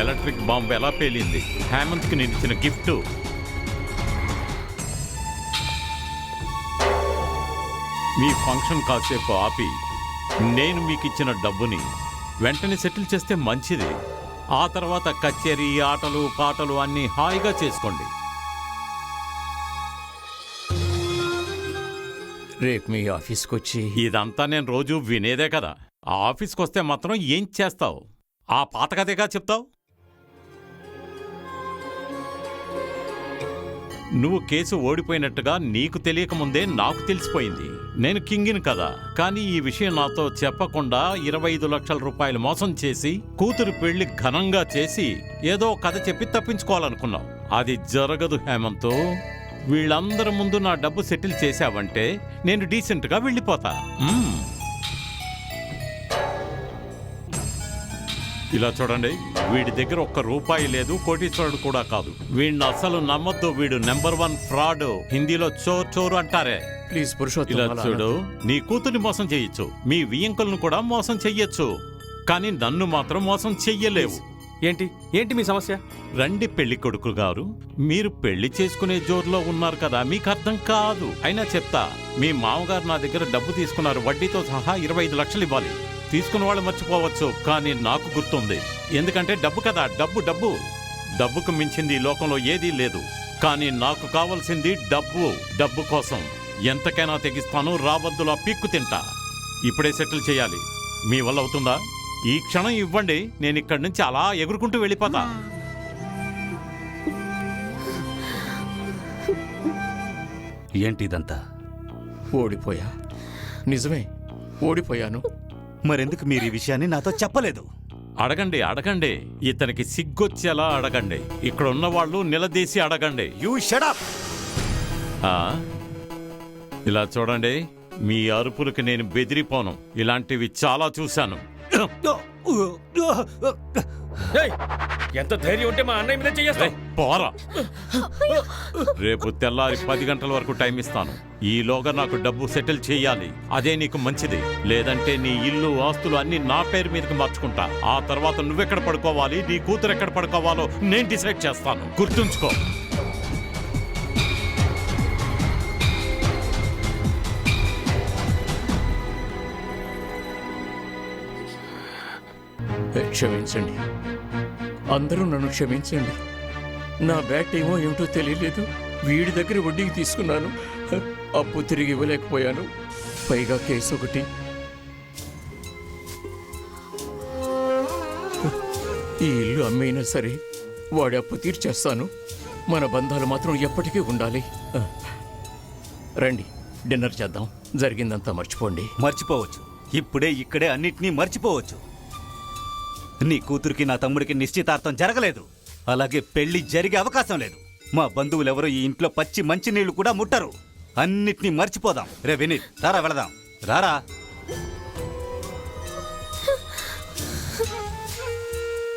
Electric bomb ఎలా పేలింది? హేమంత్కి నేను ఇచ్చిన గిఫ్ట్. మీ ఫంక్షన్ కాసేపు ఆపి నేను మీకు ఇచ్చిన డబ్బుని వెంటనే సెటిల్ చేస్తే మంచిది. ఆ తర్వాత కచేరీ, ఆటలు పాటలు అన్నీ హాయిగా చేసుకోండి. రేపు మీ ఆఫీస్కి వచ్చి ఇదంతా నేను రోజు వినేదే కదా. ఆ ఆఫీస్కి వస్తే మాత్రం ఏం చేస్తావు? ఆ పాత కథేగా చెప్తావు. నువ్వు కేసు ఓడిపోయినట్టుగా నీకు తెలియకముందే నాకు తెలిసిపోయింది. నేను కింగిని కదా, కానీ ఈ విషయం నాతో చెప్పకుండా 25 లక్షల రూపాయలు మోసం చేసి కూతురు పెళ్లి ఘనంగా చేసి ఏదో కథ చెప్పి తప్పించుకోవాలనుకున్నావు. అది జరగదు హేమంత్. వీళ్ళందరి ముందు నా డబ్బు సెటిల్ చేశావంటే నేను డీసెంట్గా వెళ్ళిపోతా. ఇలా చూడండి, వీడి దగ్గర ఒక్క రూపాయి లేదు, కోటీశ్వరుడు కూడా కాదు. వీడిని అసలు నమ్మద్దు. వీడు నెంబర్ 1 ఫ్రాడ్. హిందీలో చోర్ చోరు అంటారే. ప్లీజ్ పురుషోత్తమ, ఇలా చూడు, నీ కూతుర్ని మోసం చెయ్యొచ్చు, మీ వియ్యంకులను కూడా మోసం చెయ్యొచ్చు, కానీ నన్ను మాత్రం మోసం చెయ్యలేవు. ఏంటి మీ సమస్య? రండి పెళ్లి కొడుకు గారు, మీరు పెళ్లి చేసుకునే జోరులో ఉన్నారు కదా, మీకు అర్థం కాదు. అయినా చెప్తా. మీ మామగారు నా దగ్గర డబ్బు తీసుకున్నారు, వడ్డీతో సహా 25 లక్షలు ఇవ్వాలి. తీసుకున్న వాళ్ళు మర్చిపోవచ్చు, కానీ నాకు గుర్తుంది. ఎందుకంటే డబ్బు కదా, డబ్బు డబ్బు డబ్బుకు మించింది ఈ లోకంలో ఏదీ లేదు. కానీ నాకు కావాల్సింది డబ్బు. డబ్బు కోసం ఎంతకైనా తెగిస్తాను. రావద్దులా పీక్కు తింటా. ఇప్పుడే సెటిల్ చేయాలి. మీ వల్ల అవుతుందా? ఈ క్షణం ఇవ్వండి, నేను ఇక్కడి నుంచి అలా ఎగురుకుంటూ వెళ్ళిపోతా. ఏంటి ఇదంతా? ఓడిపోయా. నిజమే, ఓడిపోయాను. మరెందుకు మీరు ఈ విషయాన్ని నాతో చెప్పలేదు? అడగండి అడగండి, ఇతనికి సిగ్గొచ్చేలా అడగండి. ఇక్కడ ఉన్న వాళ్ళు నిలదీసి అడగండి. You shut up. ఇలా చూడండి, మీ అరుపులకి నేను బెదిరిపోను. ఇలాంటివి చాలా చూశాను. ఎంత ధైర్యం ఉంటే మా అన్నయ్య మీద చేయేస్తా. పోరా. రేపు తెల్లారి 10 గంటల వరకు టైం ఇస్తాను. ఈలోగా నాకు డబ్బు సెటిల్ చేయాలి. అదే నీకు మంచిది. లేదంటే నీ ఇల్లు, ఆస్తులు అన్ని నా పేరు మీదకి మార్చుకుంటా. ఆ తర్వాత నువ్వెక్కడ పడుకోవాలి, నీ కూతురు ఎక్కడ పడుకోవాలో నేను డిసైడ్ చేస్తాను. గుర్తుంచుకో. క్షమించండి, అందరూ నన్ను క్షమించండి. నా బ్యాట్ ఏమో ఏమిటో తెలియలేదు. వీడి దగ్గర వడ్డీకి తీసుకున్నాను, అప్పు తిరిగి ఇవ్వలేకపోయాను. పైగా కేసు ఒకటి. ఈ ఇల్లు అమ్మైనా సరే వాడి అప్పు తీర్చేస్తాను. మన బంధాలు మాత్రం ఎప్పటికీ ఉండాలి. రండి, డిన్నర్ చేద్దాం. జరిగిందంతా మర్చిపోండి. మర్చిపోవచ్చు. ఇప్పుడే ఇక్కడే అన్నిటినీ మర్చిపోవచ్చు. నీ కూతురికి నా తమ్ముడికి నిశ్చితార్థం జరగలేదు, అలాగే పెళ్లి జరిగే అవకాశం లేదు. మా బంధువులెవరూ ఈ ఇంట్లో పచ్చి మంచినీళ్లు కూడా ముట్టరు. అన్నిటినీ మర్చిపోదాం. రే వినీత్, రారా వెళదాం. రారా.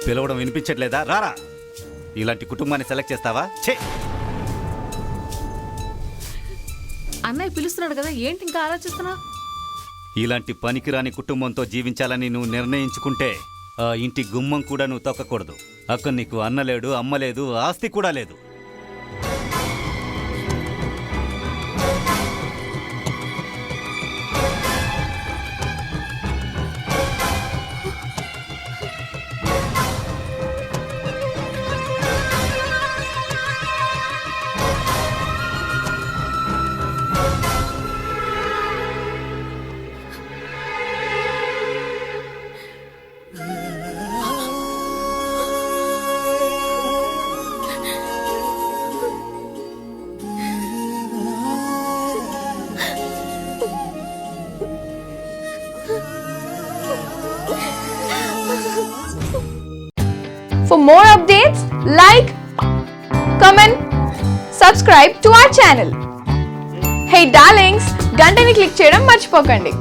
పిలవడం వినిపించట్లేదా? రారా. ఇలాంటి కుటుంబాన్ని సెలెక్ట్ చేస్తావా? ఛే. అన్నయ్య పిలుస్తున్నాడు కదా, ఏంటి ఇంకా ఆలోచిస్తున్నా? ఇలాంటి పనికిరాని కుటుంబంతో జీవించాలని నువ్వు నిర్ణయించుకుంటే ఆ ఇంటి గుమ్మం కూడా నువ్వు తొక్కకూడదు. అక్కడ నీకు అన్నలేడు, అమ్మలేదు, ఆస్తి కూడా లేదు. For more updates, like, comment, subscribe to our channel. Hey darlings, గంటని click చేయడం మర్చిపోకండి.